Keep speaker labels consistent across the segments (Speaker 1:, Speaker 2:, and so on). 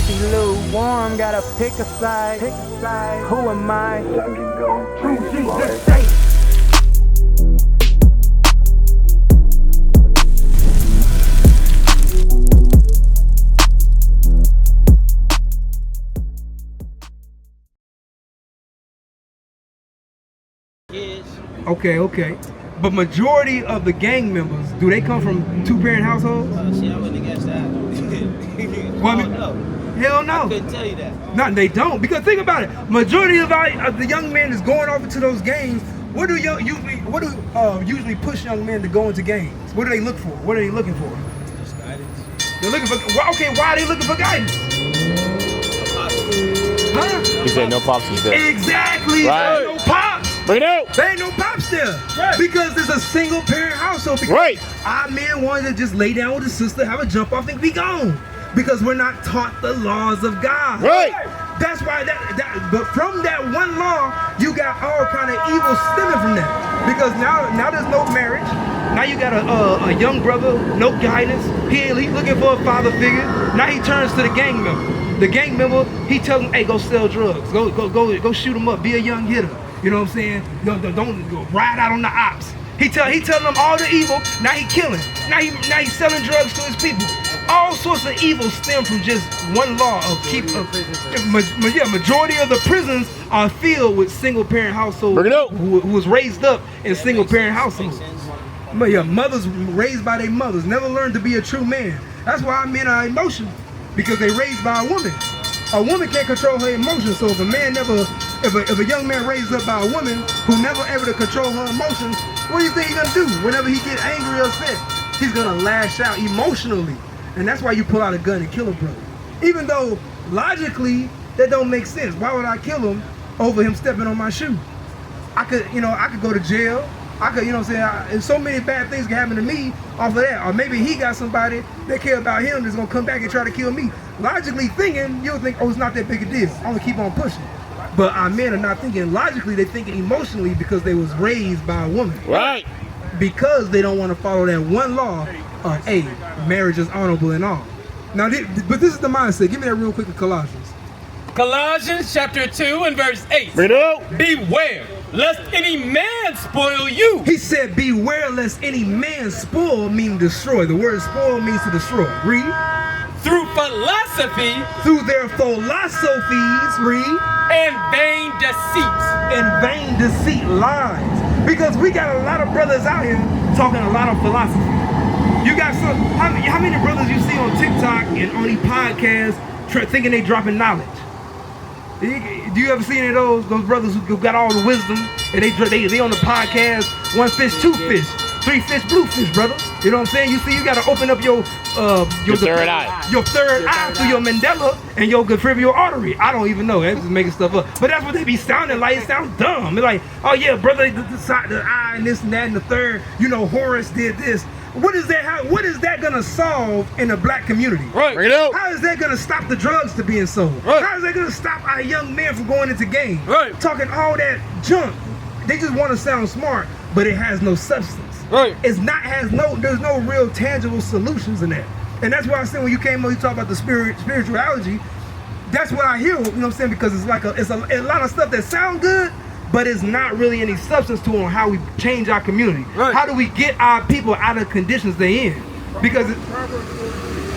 Speaker 1: She's a little warm, gotta pick a side. Who am I?
Speaker 2: Okay. But majority of the gang members, do they come from two-parent households?
Speaker 3: See, I wouldn't against that.
Speaker 2: No. Hell no.
Speaker 3: I couldn't tell you that.
Speaker 2: No, they don't. Because think about it. Majority of the young men is going off into those gangs. What do usually push young men to go into gangs? What do they look for? What are they looking for?
Speaker 3: Just guidance.
Speaker 2: They're looking for. Okay, why are they looking for guidance? Huh?
Speaker 4: He said no pops is there.
Speaker 2: Exactly.
Speaker 4: Right.
Speaker 2: No pops.
Speaker 4: Bring it out.
Speaker 2: There ain't no pops there.
Speaker 3: Right.
Speaker 2: Because it's a single parent household. Because
Speaker 4: Right.
Speaker 2: our men wanted to just lay down with his sister, have a jump off, and be gone. Because we're not taught the laws of God.
Speaker 4: Right.
Speaker 2: That's why but from that one law, you got all kind of evil stemming from that. Because now there's no marriage. Now you got a young brother, no guidance. He's looking for a father figure. Now he turns to the gang member. The gang member, he tells him, hey, go sell drugs. Go shoot him up. Be a young hitter. You know what I'm saying? Don't go ride out on the ops. He telling them all the evil. Now he killing. Now he's selling drugs to his people. All sorts of evil stem from just one law of majority of the prisons are filled with single parent households who was raised up in single parent households. Mothers raised by their mothers, never learned to be a true man. That's why men are emotional, because they raised by a woman. A woman can't control her emotions, so if a young man raised up by a woman who never able to control her emotions, what do you think he's gonna do? Whenever he get angry or upset, he's gonna lash out emotionally. And that's why you pull out a gun and kill a brother. Even though logically that don't make sense. Why would I kill him over him stepping on my shoe? I could go to jail. I could, and so many bad things can happen to me off of that. Or maybe he got somebody that care about him that's gonna come back and try to kill me. Logically thinking, you'll think, oh, it's not that big a deal. I'm gonna keep on pushing. But our men are not thinking logically, they're thinking emotionally because they was raised by a woman.
Speaker 4: Right.
Speaker 2: Because they don't want to follow that one law of, hey, marriage is honorable and all. Now, but this is the mindset. Give me that real quick in Colossians.
Speaker 5: Colossians chapter 2 and verse 8.
Speaker 4: Bring it out.
Speaker 5: Beware, lest any man spoil you.
Speaker 2: He said, beware lest any man spoil, meaning destroy. The word spoil means to destroy. Read.
Speaker 5: Through philosophy.
Speaker 2: Through their philosophies. Read.
Speaker 5: And vain deceits.
Speaker 2: And vain deceit, lies. Because we got a lot of brothers out here talking a lot of philosophy. You got how many brothers you see on TikTok and on these podcasts thinking they dropping knowledge? Do you ever see any of those brothers who got all the wisdom and they on the podcast, one fish, two fish, three fish, blue fish, brother? You know what I'm saying? You see, you gotta open up your third eye. Your third eye through your Mandela and your peripheral artery. I don't even know. That's just making stuff up. But that's what they be sounding like. It sounds dumb. They're like, oh yeah, brother, the eye and this and that and the third. Horace did this. What is that gonna solve in the black community?
Speaker 4: Right. Bring it out.
Speaker 2: How is that gonna stop the drugs to being sold?
Speaker 4: Right.
Speaker 2: How is that gonna stop our young men from going into gangs?
Speaker 4: Right.
Speaker 2: Talking all that junk. They just want to sound smart, but it has no substance.
Speaker 4: Right.
Speaker 2: There's no real tangible solutions in that. And that's why I said when you came up, you talk about the spirituality. That's what I hear. You know what I'm saying? Because it's like a lot of stuff that sound good, but it's not really any substance to on how we change our community.
Speaker 4: Right.
Speaker 2: How do we get our people out of conditions they in? Because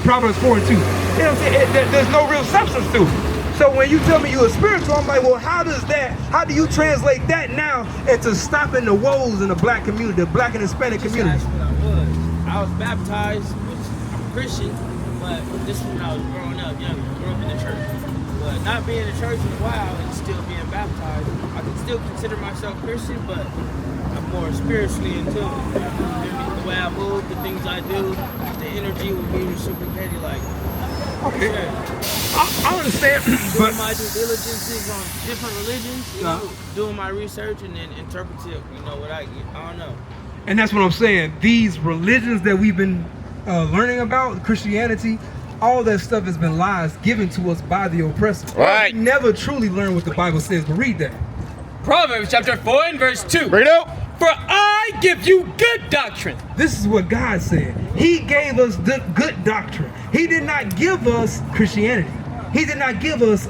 Speaker 2: Proverbs 4 and 2. You know what I'm saying? There's no real substance to it. So when you tell me you're a spiritual, I'm like, well, how do you translate that now into stopping the woes in the black community, the black and Hispanic community?
Speaker 3: That's what I was baptized, which I'm a Christian, but this was when I was growing up, young. I grew up in the church. But not being in church in a while and still being baptized, I can still consider myself Christian, but I'm more spiritually in tune. The way I move, the things I do, the energy will be reciprocated. Like,
Speaker 2: okay,
Speaker 3: yeah.
Speaker 2: I understand.
Speaker 3: Doing my due diligences on different religions, doing my research and then interpreting, what I get. I don't know.
Speaker 2: And that's what I'm saying. These religions that we've been learning about, Christianity, all that stuff has been lies given to us by the oppressor.
Speaker 4: Right.
Speaker 2: We never truly learn what the Bible says, but read that.
Speaker 5: Proverbs chapter 4 and verse 2.
Speaker 4: Bring it out.
Speaker 5: For I give you good doctrine.
Speaker 2: This is what God said. He gave us the good doctrine. He did not give us Christianity. He did not give us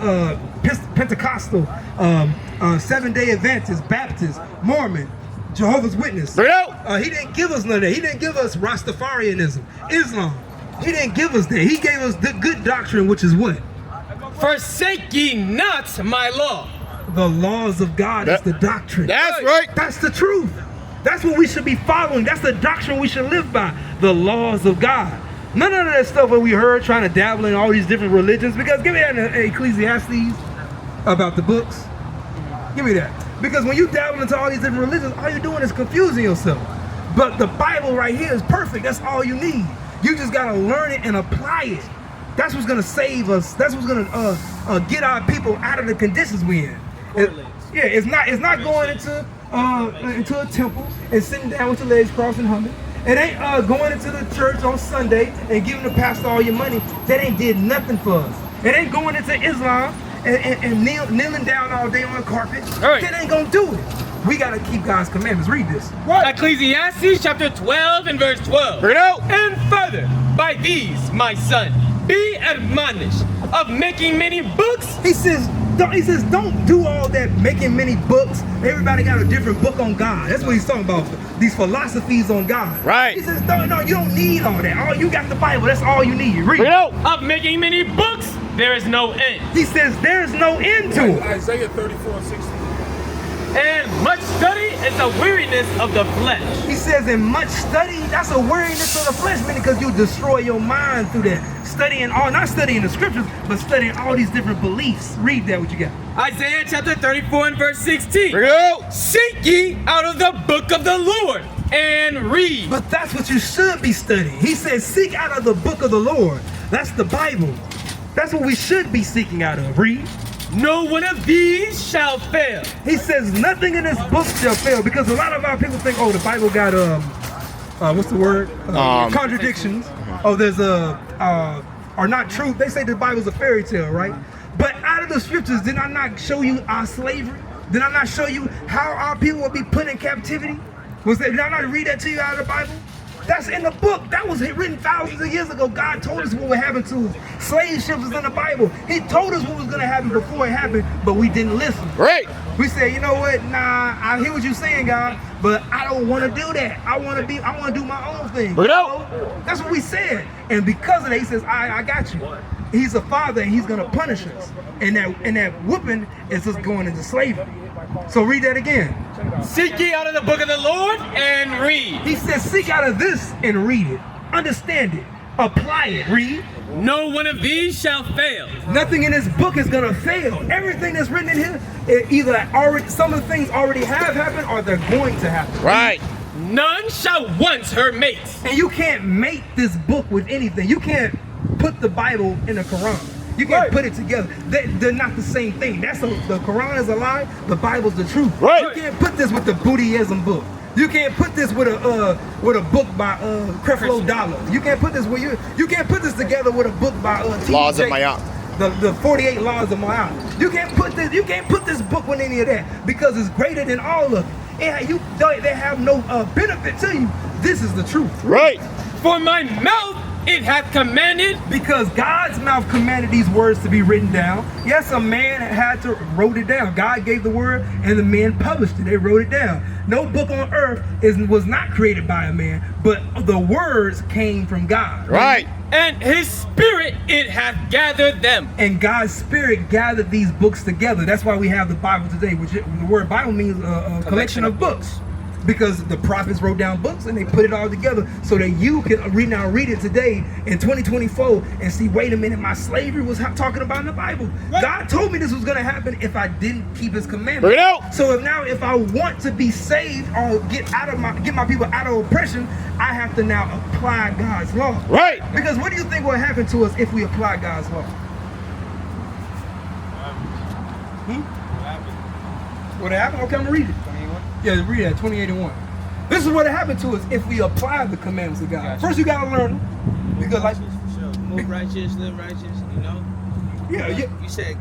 Speaker 2: Pentecostal, 7-day Adventist, Baptist, Mormon, Jehovah's Witness.
Speaker 4: Bring it out.
Speaker 2: He didn't give us none of that. He didn't give us Rastafarianism, Islam. He didn't give us that. He gave us the good doctrine, which is what?
Speaker 5: Forsake ye not my law.
Speaker 2: The laws of God is the doctrine.
Speaker 4: That's right.
Speaker 2: That's the truth. That's what we should be following. That's the doctrine we should live by. The laws of God. None of that stuff that we heard trying to dabble in all these different religions. Because give me that in Ecclesiastes about the books. Give me that. Because when you dabble into all these different religions, all you're doing is confusing yourself. But the Bible right here is perfect. That's all you need. You just got to learn it and apply it. That's what's going to save us. That's what's going to get our people out of the conditions we're in. It's not going into a temple and sitting down with your legs crossed and humming. It ain't going into the church on Sunday and giving the pastor all your money. That ain't did nothing for us. It ain't going into Islam and kneeling down all day on the carpet.
Speaker 5: Right.
Speaker 2: That ain't gonna do it. We gotta keep God's commandments. Read this.
Speaker 5: What? Ecclesiastes chapter 12 and verse 12.
Speaker 4: Bring it out.
Speaker 5: And further, by these, my son, be admonished of making many books.
Speaker 2: He says, don't do all that making many books. Everybody got a different book on God. That's what he's talking about. These philosophies on God.
Speaker 4: Right.
Speaker 2: He says, no, you don't need all that. All you got the Bible. That's all you need. Read.
Speaker 4: Bring it out.
Speaker 5: Of making many books, there is no end.
Speaker 2: He says there's no end to it.
Speaker 6: Isaiah 34:16.
Speaker 5: And much study is a weariness of the flesh.
Speaker 2: He says in much study, that's a weariness of the flesh, meaning because you destroy your mind through that. Not studying the scriptures, but studying all these different beliefs. Read that, what you got.
Speaker 5: Isaiah chapter 34 and verse 16.
Speaker 4: Bring it out.
Speaker 5: Seek ye out of the book of the Lord and read.
Speaker 2: But that's what you should be studying. He says seek out of the book of the Lord. That's the Bible. That's what we should be seeking out of. Read.
Speaker 5: No one of these shall fail.
Speaker 2: He says nothing in this book shall fail, because a lot of our people think, oh, the Bible got what's the word? Contradictions. Oh, there's are not truth. They say the Bible's a fairy tale, right? But out of the scriptures, did I not show you our slavery? Did I not show you how our people would be put in captivity? Did I not read that to you out of the Bible? That's in the book. That was written thousands of years ago. God told us what would happen to us. Slave ships is in the Bible. He told us what was going to happen before it happened, but we didn't listen.
Speaker 4: Right.
Speaker 2: We said, you know what? Nah, I hear what you're saying, God, but I don't want to do that. I want to do my own thing.
Speaker 4: Bring it out.
Speaker 2: That's what we said. And because of that, he says, I got you. He's a father, and he's going to punish us. And that whooping is us going into slavery. So read that again.
Speaker 5: Seek ye out of the book of the Lord and read.
Speaker 2: He says, seek out of this and read it. Understand it. Apply it. Read.
Speaker 5: No one of these shall fail.
Speaker 2: Nothing in this book is going to fail. Everything that's written in here, some of the things already have happened or they're going to happen.
Speaker 4: Right.
Speaker 5: None shall once her mates.
Speaker 2: And you can't mate this book with anything. You can't put the Bible in the Quran. You can't put it together. They're not the same thing. The Quran is a lie. The Bible's the truth.
Speaker 4: Right.
Speaker 2: You can't put this with the Buddhism book. You can't put this with a book by Creflo Dollar. You can't put this you can't put this together with a book by
Speaker 4: Laws of Mayat.
Speaker 2: The 48 Laws of Mayat. You can't put this book with any of that, because it's greater than all of it. And they have no benefit to you. This is the truth.
Speaker 4: Right.
Speaker 5: For my mouth it hath commanded.
Speaker 2: Because God's mouth commanded these words to be written down. Yes, a man had to wrote it down. God gave the word and the men published it. They wrote it down. No book on earth was not created by a man, but the words came from God.
Speaker 4: Right.
Speaker 5: And his spirit it hath gathered them.
Speaker 2: And God's spirit gathered these books together. That's why we have the Bible today, which the word Bible means a collection of books. Because the prophets wrote down books and they put it all together so that you can read it today in 2024 and see, wait a minute, my slavery was talking about in the Bible. Right. God told me this was going to happen if I didn't keep his commandments.
Speaker 4: Bring it out.
Speaker 2: So if I want to be saved or get my people out of oppression, I have to now apply God's law.
Speaker 4: Right.
Speaker 2: Because what do you think will happen to us if we apply God's law? What happened? Okay, I'm going to read it. Yeah, read that, 28:1. This is what happened to us if we apply the commandments of God. First, you got to learn them. Because
Speaker 3: move righteous, live righteous, you know?
Speaker 2: Yeah.
Speaker 3: You said,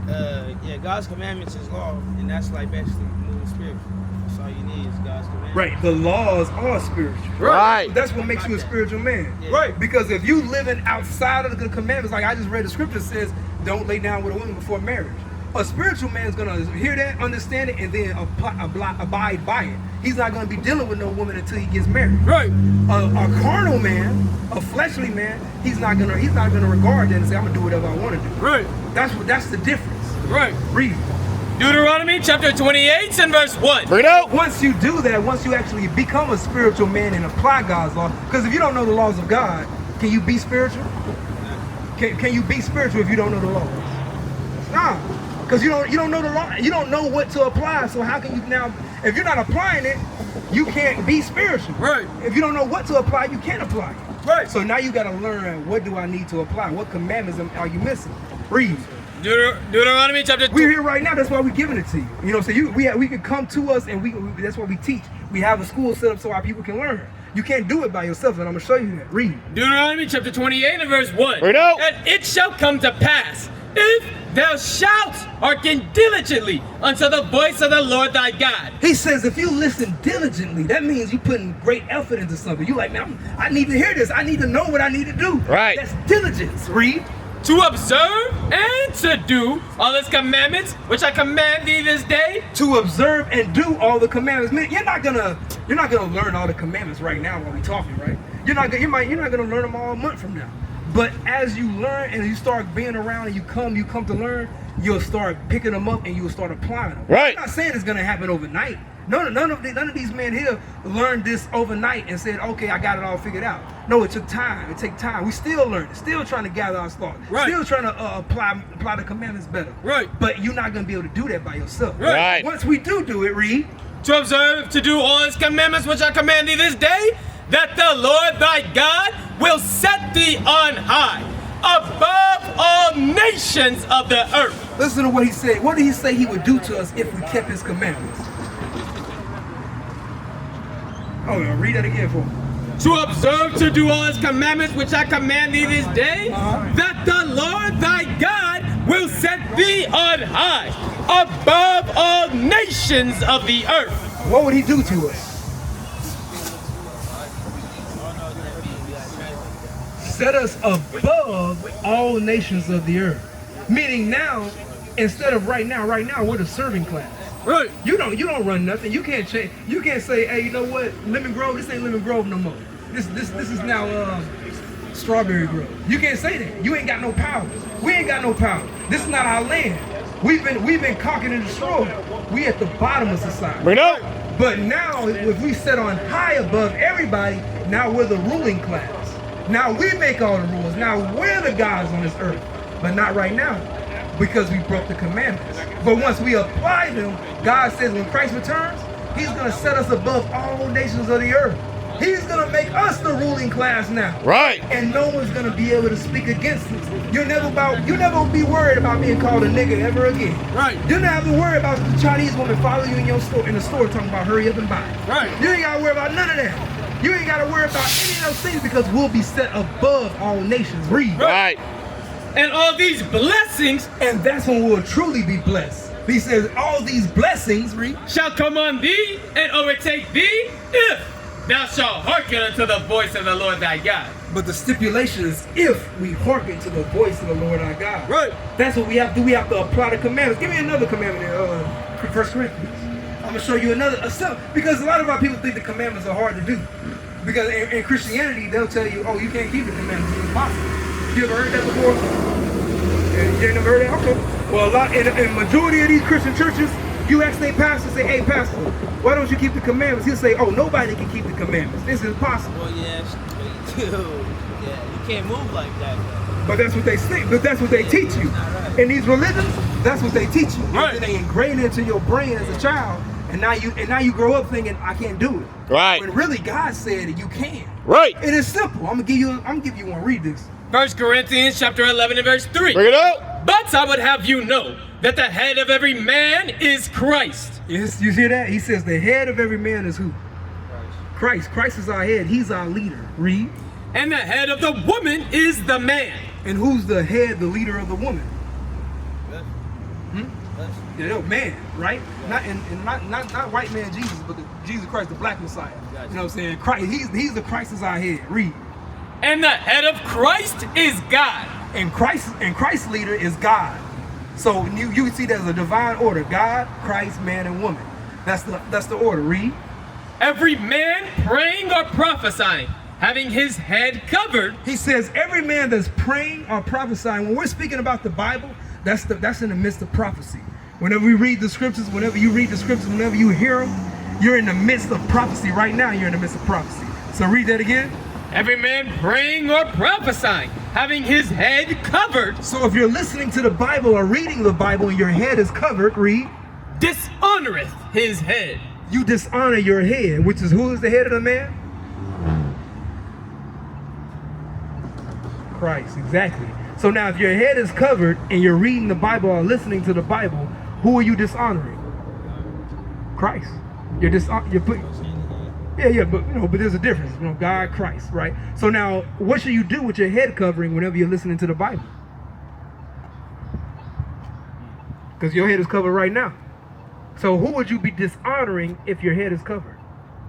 Speaker 3: God's commandments is law, and that's like basically moving spiritual. That's all you need is God's commandments.
Speaker 2: Right, the laws are spiritual.
Speaker 4: Right.
Speaker 2: That's what makes you a spiritual man.
Speaker 3: Yeah.
Speaker 2: Right, because if you living outside of the commandments, like I just read the scripture says, don't lay down with a woman before marriage. A spiritual man is going to hear that, understand it, and then abide by it. He's not going to be dealing with no woman until he gets married.
Speaker 5: Right.
Speaker 2: A carnal man, a fleshly man, he's not gonna regard that and say, I'm gonna do whatever I want to do.
Speaker 5: Right.
Speaker 2: That's the difference.
Speaker 5: Right.
Speaker 2: Read.
Speaker 5: Deuteronomy chapter 28 and verse 1.
Speaker 4: Bring it out.
Speaker 2: Once you do that, once you actually become a spiritual man and apply God's law, because if you don't know the laws of God, can you be spiritual? Can you be spiritual if you don't know the laws? Nah, because you don't know the law. You don't know what to apply. So how can you now? If you're not applying it, you can't be spiritual.
Speaker 5: Right.
Speaker 2: If you don't know what to apply, you can't apply it.
Speaker 5: Right.
Speaker 2: So now you got to learn, what do I need to apply? What commandments are you missing? Read.
Speaker 5: Deuteronomy chapter 2.
Speaker 2: We're here right now. That's why we're giving it to you. You know, so we can come to us, and we that's what we teach. We have a school set up so our people can learn. You can't do it by yourself, and I'm gonna show you that. Read.
Speaker 5: Deuteronomy chapter 28 and verse 1.
Speaker 4: Bring it out.
Speaker 5: And it shall come to pass, if thou shalt hearken diligently unto the voice of the Lord thy God.
Speaker 2: He says, if you listen diligently, that means you putting great effort into something. You like, man, I need to hear this. I need to know what I need to do.
Speaker 4: Right.
Speaker 2: That's diligence. Read.
Speaker 5: To observe and to do all his commandments, which I command thee this day.
Speaker 2: To observe and do all the commandments. Man, you're not gonna learn all the commandments right now while we talking, right? You're not gonna learn them all a month from now. But as you learn and you start being around and you come to learn, you'll start picking them up and you'll start applying them.
Speaker 4: Right.
Speaker 2: I'm not saying it's gonna happen overnight. None of these men here learned this overnight and said, okay, I got it all figured out. No, it took time. It takes time. We still learning, still trying to gather our thoughts,
Speaker 5: right.
Speaker 2: Still trying to apply the commandments better.
Speaker 5: Right.
Speaker 2: But you're not gonna be able to do that by yourself.
Speaker 4: Right.
Speaker 2: Once we do it, read.
Speaker 5: To observe, to do all his commandments, which I command thee this day, that the Lord thy God will set thee on high, above all nations of the earth.
Speaker 2: Listen to what he said. What did he say he would do to us if we kept his commandments? Oh, read that again for me.
Speaker 5: To observe, to do all his commandments, which I command thee this day, that the Lord thy God will set thee on high, above all nations of the earth.
Speaker 2: What would he do to us? Set us above all nations of the earth. Meaning now, instead of right now, we're the serving class.
Speaker 5: Right.
Speaker 2: You don't run nothing. You can't change. You can't say, hey, you know what? Lemon Grove, this ain't Lemon Grove no more. This is now Strawberry Grove. You can't say that. You ain't got no power. We ain't got no power. This is not our land. We've been conquered and destroyed. We at the bottom of society.
Speaker 4: Bring it out.
Speaker 2: But now, if we set on high above everybody, now we're the ruling class. Now we make all the rules. Now we're the gods on this earth. But not right now, because we broke the commandments. But once we apply them, God says when Christ returns, he's going to set us above all nations of the earth. He's going to make us the ruling class now.
Speaker 4: Right.
Speaker 2: And no one's going to be able to speak against us. You'll never be worried about being called a nigga ever again.
Speaker 5: Right.
Speaker 2: You don't have to worry about the Chinese woman follow you in the store talking about hurry up and buy.
Speaker 5: Right.
Speaker 2: You ain't got to worry about none of that. You ain't got to worry about any of those things because we'll be set above all nations. Read.
Speaker 4: Right.
Speaker 5: And all these blessings,
Speaker 2: and that's when we'll truly be blessed. He says, all these blessings, read,
Speaker 5: shall come on thee and overtake thee if thou shalt hearken unto the voice of the Lord thy God.
Speaker 2: But the stipulation is if we hearken to the voice of the Lord our God.
Speaker 5: Right.
Speaker 2: That's what we have to do. We have to apply the commandments. Give me another commandment in 1 Corinthians. I'm going to show you another. Because a lot of our people think the commandments are hard to do. Because in Christianity, they'll tell you, oh, you can't keep the commandments. It's impossible. You ever heard that before? You ain't never heard that? Okay. Well, in majority of these Christian churches, you ask their pastor, say, hey, pastor, why don't you keep the commandments? He'll say, oh, nobody can keep the commandments. This is impossible.
Speaker 3: Well, yeah, dude. Yeah, you can't move like that, though.
Speaker 2: But that's what they say. But that's what they teach you. In these religions, that's what they teach you.
Speaker 5: Right.
Speaker 2: And they ingrain it into your brain as a child. And now you grow up thinking, I can't do it.
Speaker 4: Right.
Speaker 2: When really God said that you can.
Speaker 4: Right.
Speaker 2: It is simple. I'm gonna give you one. Read this.
Speaker 5: 1 Corinthians chapter 11 and verse 3.
Speaker 4: Bring it out.
Speaker 5: But I would have you know that the head of every man is Christ.
Speaker 2: Yes, you hear that? He says the head of every man is who? Christ. Christ is our head. He's our leader. Read.
Speaker 5: And the head of the woman is the man.
Speaker 2: And who's the head, the leader of the woman? Yeah, no, man, right? Not white man Jesus, but Jesus Christ, the black Messiah. You know what I'm saying? Christ, he's the Christ is our head. Read.
Speaker 5: And the head of Christ is God.
Speaker 2: And Christ's leader is God. So you see there's a divine order: God, Christ, man, and woman. That's the order. Read.
Speaker 5: Every man praying or prophesying, having his head covered.
Speaker 2: He says every man that's praying or prophesying. When we're speaking about the Bible, that's in the midst of prophecy. Whenever we read the scriptures, whenever you read the scriptures, whenever you hear them, you're in the midst of prophecy. Right now, you're in the midst of prophecy. So read that again.
Speaker 5: Every man praying or prophesying, having his head covered.
Speaker 2: So if you're listening to the Bible or reading the Bible and your head is covered, read.
Speaker 5: Dishonoreth his head.
Speaker 2: You dishonor your head, which is who is the head of the man? Christ, exactly. So now if your head is covered and you're reading the Bible or listening to the Bible, who are you dishonoring? Christ. You're putting. Yeah, but there's a difference. God, Christ, right? So now, what should you do with your head covering whenever you're listening to the Bible? Because your head is covered right now. So who would you be dishonoring if your head is covered?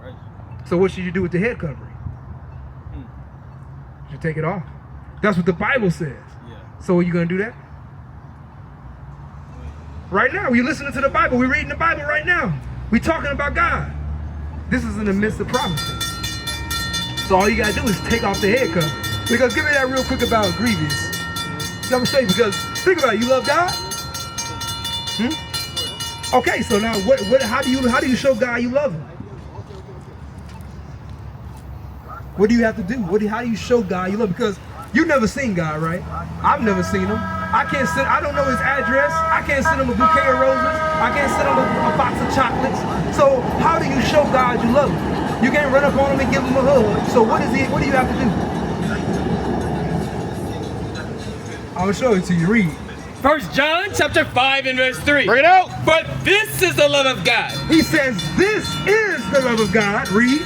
Speaker 2: Right. So what should you do with the head covering? You should take it off. That's what the Bible says. Yeah. So are you going to do that? Right now, we're listening to the Bible. We're reading the Bible right now. We're talking about God. This is in the midst of prophecy. So all you got to do is take off the head cover. Because give me that real quick about grievous. I'm going to say, because think about it. You love God? Okay, so now how do you show God you love him? What do you have to do? How do you show God you love him? Because you've never seen God, right? I've never seen him. I don't know his address. I can't send him a bouquet of roses. I can't send him a box of chocolates. So how do you show God you love him? You can't run up on him and give him a hug. So what do you have to do? I'll show it to you. Read.
Speaker 5: 1 John chapter 5 and verse 3.
Speaker 2: Bring it out.
Speaker 5: But this is the love of God.
Speaker 2: He says this is the love of God. Read.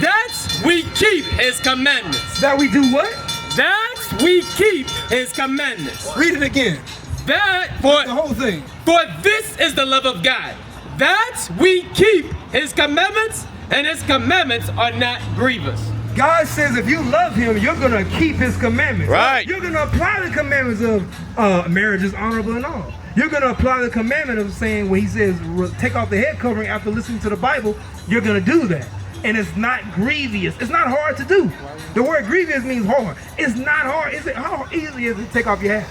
Speaker 5: That we keep his commandments.
Speaker 2: That we do what?
Speaker 5: That we keep his commandments.
Speaker 2: Read it again.
Speaker 5: The
Speaker 2: whole thing.
Speaker 5: For this is the love of God. That we keep his commandments, and his commandments are not grievous.
Speaker 2: God says if you love him, you're going to keep his commandments.
Speaker 5: Right.
Speaker 2: You're going to apply the commandments of marriage is honorable and all. You're going to apply the commandment of saying when he says take off the head covering after listening to the Bible, you're going to do that. And it's not grievous. It's not hard to do. The word grievous means hard. It's not hard. How easy is it to take off your hat?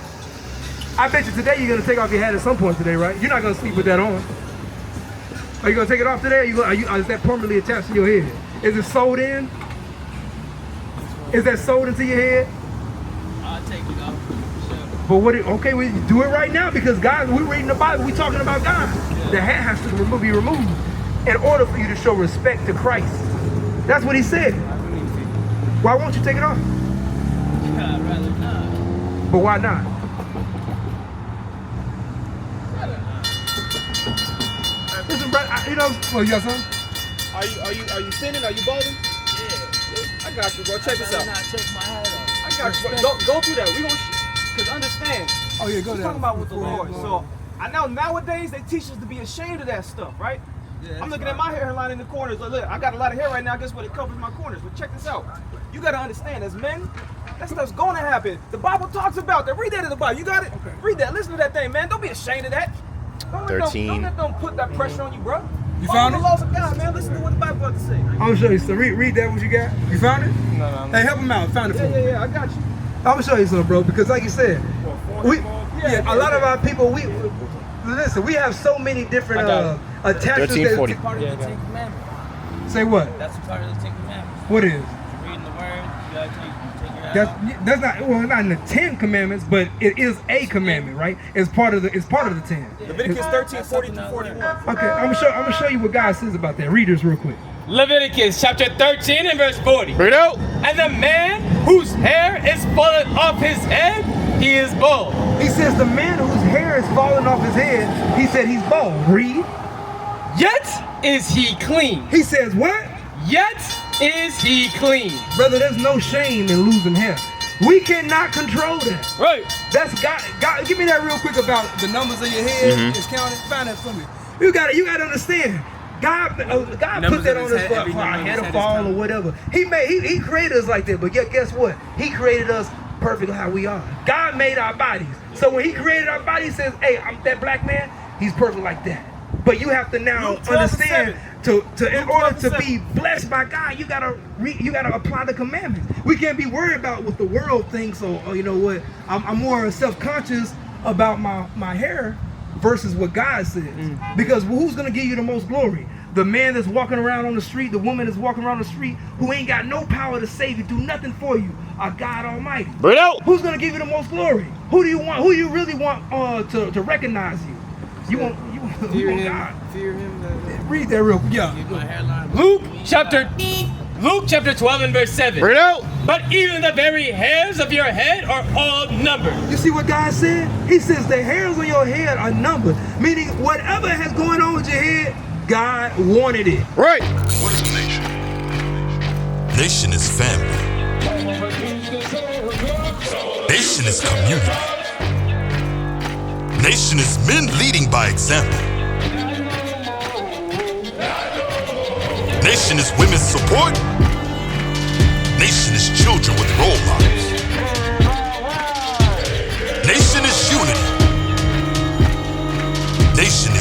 Speaker 2: I bet you today you're going to take off your hat at some point today, right? You're not going to sleep with that on. Are you going to take it off today? Is that permanently attached to your head? Is it sewed in? Is that sewed into your head?
Speaker 3: I'll take it off.
Speaker 2: But we do it right now because God, we're reading the Bible, we're talking about God. Yeah. The hat has to be removed in order for you to show respect to Christ. That's what he said. Why won't you take it off?
Speaker 3: I'd rather not.
Speaker 2: But why not? Listen, brother, you got something?
Speaker 4: Are you sinning? Are you balding?
Speaker 3: Yeah.
Speaker 4: I got you, bro. Check this out.
Speaker 3: Not take my hat off.
Speaker 4: I got you, bro. Go through that. We gonna, cause understand.
Speaker 2: Oh yeah, go there.
Speaker 4: We're talking about with the Lord. So I know nowadays they teach us to be ashamed of that stuff, right?
Speaker 3: Yeah,
Speaker 4: I'm looking at my hairline in the corners. Look, I got a lot of hair right now. Guess what? It covers my corners. But check this out. You gotta understand, as men, that stuff's gonna happen. The Bible talks about that. Read that in the Bible. You got it? Okay. Read that. Listen to that thing, man. Don't be ashamed of that. Don't let them put that pressure on you, bro.
Speaker 2: You found it?
Speaker 4: The laws of God, man. Listen to what the Bible has to say.
Speaker 2: I'm gonna show you. So read that. What you got? You found it?
Speaker 4: No.
Speaker 2: Hey, help him out. Found it for me.
Speaker 4: Yeah. I got you.
Speaker 2: I'm gonna show you something, bro. Because like you said, a lot of our people, we have so many different attachments.
Speaker 3: 1340. Part of the Ten Commandments.
Speaker 2: Say what?
Speaker 3: That's a part of the Ten Commandments.
Speaker 2: What is?
Speaker 3: Reading the word, you gotta take your hat off.
Speaker 2: That's not in the 10 commandments, but it is a commandment, right? It's part of the 10.
Speaker 4: Leviticus 13:40-41.
Speaker 2: Okay, I'm gonna show you what God says about that. Read this real quick.
Speaker 5: Leviticus chapter 13 and verse 40.
Speaker 2: Read out.
Speaker 5: And the man whose hair is fallen off his head, he is bald.
Speaker 2: He says the man whose hair is falling off his head, he said he's bald. Read.
Speaker 5: Yet is he clean.
Speaker 2: He says what?
Speaker 5: Yet is he clean.
Speaker 2: Brother, there's no shame in losing hair. We cannot control that.
Speaker 5: Right.
Speaker 2: That's God. Give me that real quick about the numbers in your head. It's counting. Find that for me. You gotta understand. God put that on us for our hair to fall or whatever. He created us like that. But yet, guess what? He created us perfect how we are. God made our bodies. So when he created our bodies, he says, hey, I'm that black man, he's perfect like that. But you have to now understand in order to be blessed by God, you gotta apply the commandments. We can't be worried about what the world thinks, or you know what, I'm more self-conscious about my hair versus what God says. Because who's gonna give you the most glory? The man that's walking around on the street, the woman that's walking around the street, who ain't got no power to save you, do nothing for you, are God Almighty.
Speaker 5: Bring it out.
Speaker 2: Who's gonna give you the most glory? Who do you want? Who you really want to recognize you? You want God.
Speaker 3: Fear him.
Speaker 2: Read that real quick.
Speaker 3: Get my hairline.
Speaker 5: Luke chapter 12 and verse 7.
Speaker 6: Bring it out.
Speaker 5: But even the very hairs of your head are all numbered.
Speaker 2: You see what God said? He says the hairs on your head are numbered. Meaning whatever has going on with your head, God wanted it.
Speaker 6: Right.
Speaker 7: What is a nation? Nation is family. Nation is community. Nation is men leading by example. Nation is women's support. Nation is children with role models. Nation is unity. Nation